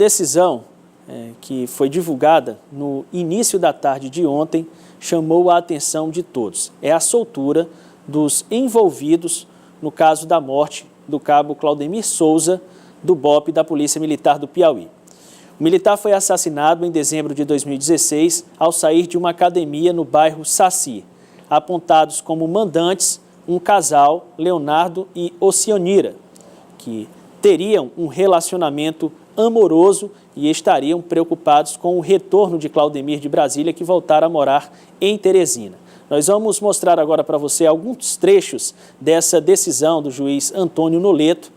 Decisão que foi divulgada no início da tarde de ontem chamou a atenção de todos. É a soltura dos envolvidos no caso da morte do cabo Claudemir Souza, do BOPE da Polícia Militar do Piauí. O militar foi assassinado em dezembro de 2016 ao sair de uma academia no bairro Saci. Apontados como mandantes, um casal, Leonardo e Oceanira, que teriam um relacionamento amoroso e estariam preocupados com o retorno de Claudemir de Brasília, que voltara a morar em Teresina. Nós vamos mostrar agora para você alguns trechos dessa decisão do juiz Antônio Noleto,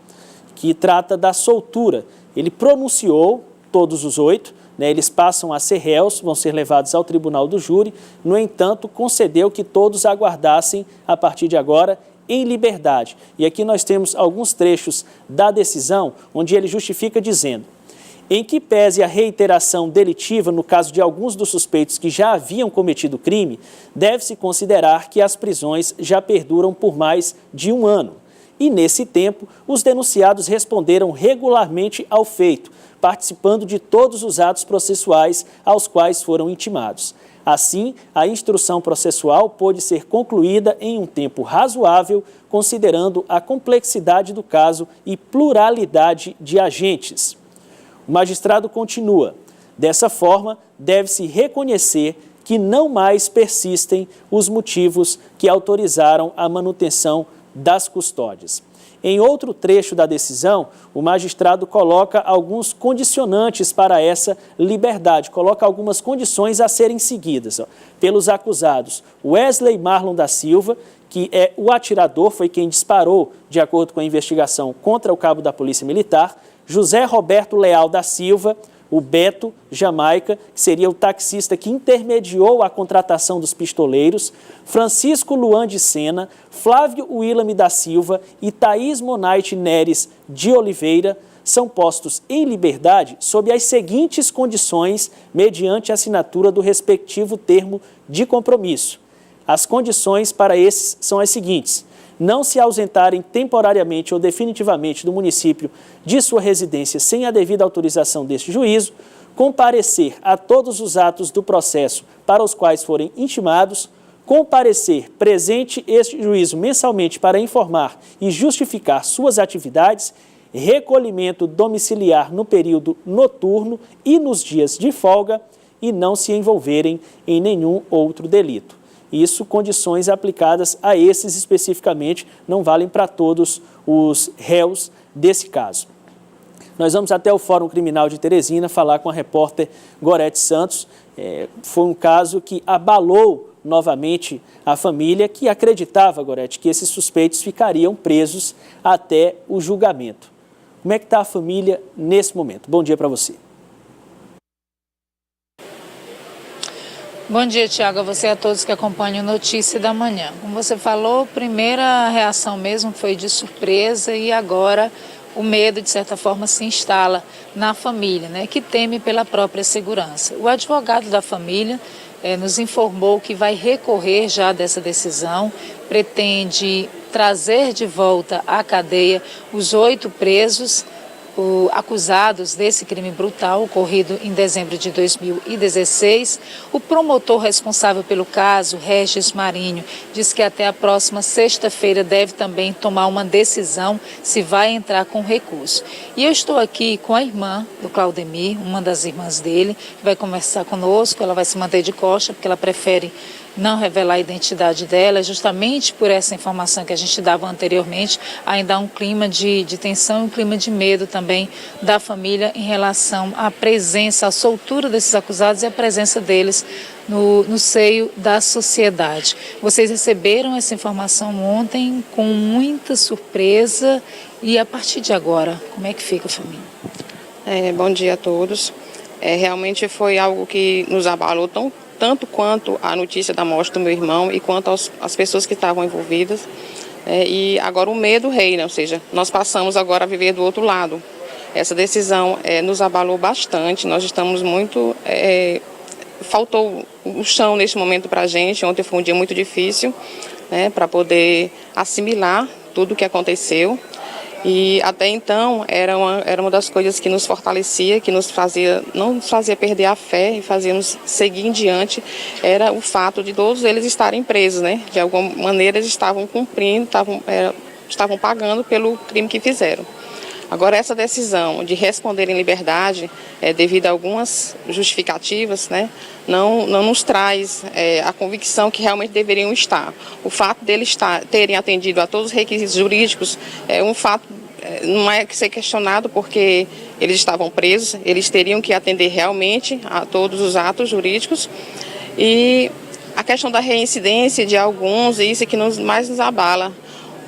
que trata da soltura. Ele pronunciou todos os 8, eles passam a ser réus, vão ser levados ao tribunal do júri. No entanto, concedeu que todos aguardassem, a partir de agora, em liberdade. E aqui nós temos alguns trechos da decisão, onde ele justifica dizendo: em que pese a reiteração delitiva no caso de alguns dos suspeitos que já haviam cometido crime, deve-se considerar que as prisões já perduram por mais de 1 ano. E, nesse tempo, os denunciados responderam regularmente ao feito, participando de todos os atos processuais aos quais foram intimados. Assim, a instrução processual pôde ser concluída em um tempo razoável, considerando a complexidade do caso e pluralidade de agentes. O magistrado continua: dessa forma, deve-se reconhecer que não mais persistem os motivos que autorizaram a manutenção das custódias. Em outro trecho da decisão, o magistrado coloca alguns condicionantes para essa liberdade, coloca algumas condições a serem seguidas pelos acusados. Wesley Marlon da Silva, que é o atirador, foi quem disparou, de acordo com a investigação, contra o cabo da Polícia Militar. José Roberto Leal da Silva, o Beto Jamaica, que seria o taxista que intermediou a contratação dos pistoleiros, Francisco Luan de Sena, Flávio Willame da Silva e Thaís Monaite Neres de Oliveira são postos em liberdade sob as seguintes condições, mediante a assinatura do respectivo termo de compromisso. As condições para esses são as seguintes: não se ausentarem temporariamente ou definitivamente do município de sua residência sem a devida autorização deste juízo, comparecer a todos os atos do processo para os quais forem intimados, comparecer presente este juízo mensalmente para informar e justificar suas atividades, recolhimento domiciliar no período noturno e nos dias de folga e não se envolverem em nenhum outro delito. Isso, condições aplicadas a esses especificamente, não valem para todos os réus desse caso. Nós vamos até o Fórum Criminal de Teresina falar com a repórter Gorete Santos. Foi um caso que abalou novamente a família, que acreditava, Gorete, que esses suspeitos ficariam presos até o julgamento. Como é que está a família nesse momento? Bom dia para você. Bom dia, Tiago, a você e a todos que acompanham Notícia da Manhã. Como você falou, primeira reação mesmo foi de surpresa e agora o medo, de certa forma, se instala na família, que teme pela própria segurança. O advogado da família nos informou que vai recorrer já dessa decisão, pretende trazer de volta à cadeia os 8 presos acusados desse crime brutal ocorrido em dezembro de 2016. O promotor responsável pelo caso, Regis Marinho, diz que até a próxima sexta-feira deve também tomar uma decisão se vai entrar com recurso. E eu estou aqui com a irmã do Claudemir, uma das irmãs dele, que vai conversar conosco. Ela vai se manter de costa porque ela prefere não revelar a identidade dela, justamente por essa informação que a gente dava anteriormente. Ainda há um clima de tensão e um clima de medo também da família em relação à presença, à soltura desses acusados e à presença deles no seio da sociedade. Vocês receberam essa informação ontem com muita surpresa e a partir de agora, como é que fica a família? Bom dia a todos. Realmente foi algo que nos abalou tanto quanto a notícia da morte do meu irmão e quanto as pessoas que estavam envolvidas. E agora o medo reina, ou seja, nós passamos agora a viver do outro lado. Essa decisão nos abalou bastante, nós estamos muito... faltou o chão neste momento para a gente. Ontem foi um dia muito difícil, para poder assimilar tudo o que aconteceu. E até então era uma das coisas que nos fortalecia, que não nos fazia perder a fé e fazia nos seguir em diante, era o fato de todos eles estarem presos, né? De alguma maneira eles estavam cumprindo, estavam pagando pelo crime que fizeram. Agora, essa decisão de responder em liberdade, devido a algumas justificativas, né, não nos traz a convicção que realmente deveriam estar. O fato deles terem atendido a todos os requisitos jurídicos é um fato, não é que ser questionado, porque eles estavam presos, eles teriam que atender realmente a todos os atos jurídicos. E a questão da reincidência de alguns, isso é que mais nos abala.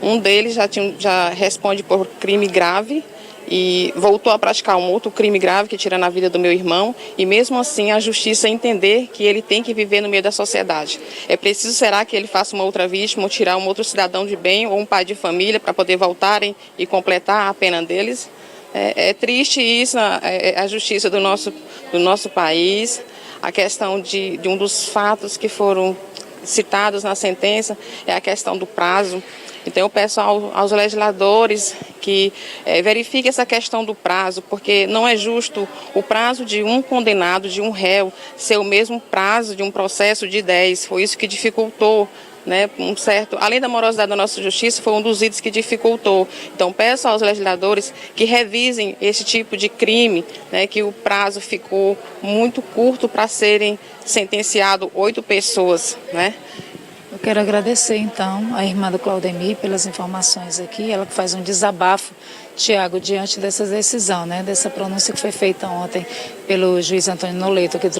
Um deles já responde por crime grave e voltou a praticar um outro crime grave que tira na vida do meu irmão, e mesmo assim a justiça entender que ele tem que viver no meio da sociedade. É preciso, será que ele faça uma outra vítima, ou tirar um outro cidadão de bem ou um pai de família para poder voltarem e completar a pena deles? É triste isso, a justiça do nosso país. A questão de um dos fatos que foram citados na sentença é a questão do prazo. Então eu peço aos legisladores que verifiquem essa questão do prazo, porque não é justo o prazo de um condenado, de um réu, ser o mesmo prazo de um processo de 10. Foi isso que dificultou, né, além da morosidade da nossa justiça, foi um dos itens que dificultou. Então peço aos legisladores que revisem esse tipo de crime, né, que o prazo ficou muito curto para serem sentenciadas 8 pessoas, né? Eu quero agradecer, então, a irmã do Claudemir pelas informações aqui, ela que faz um desabafo, Tiago, diante dessa decisão, né, dessa pronúncia que foi feita ontem pelo juiz Antônio Noleto aqui do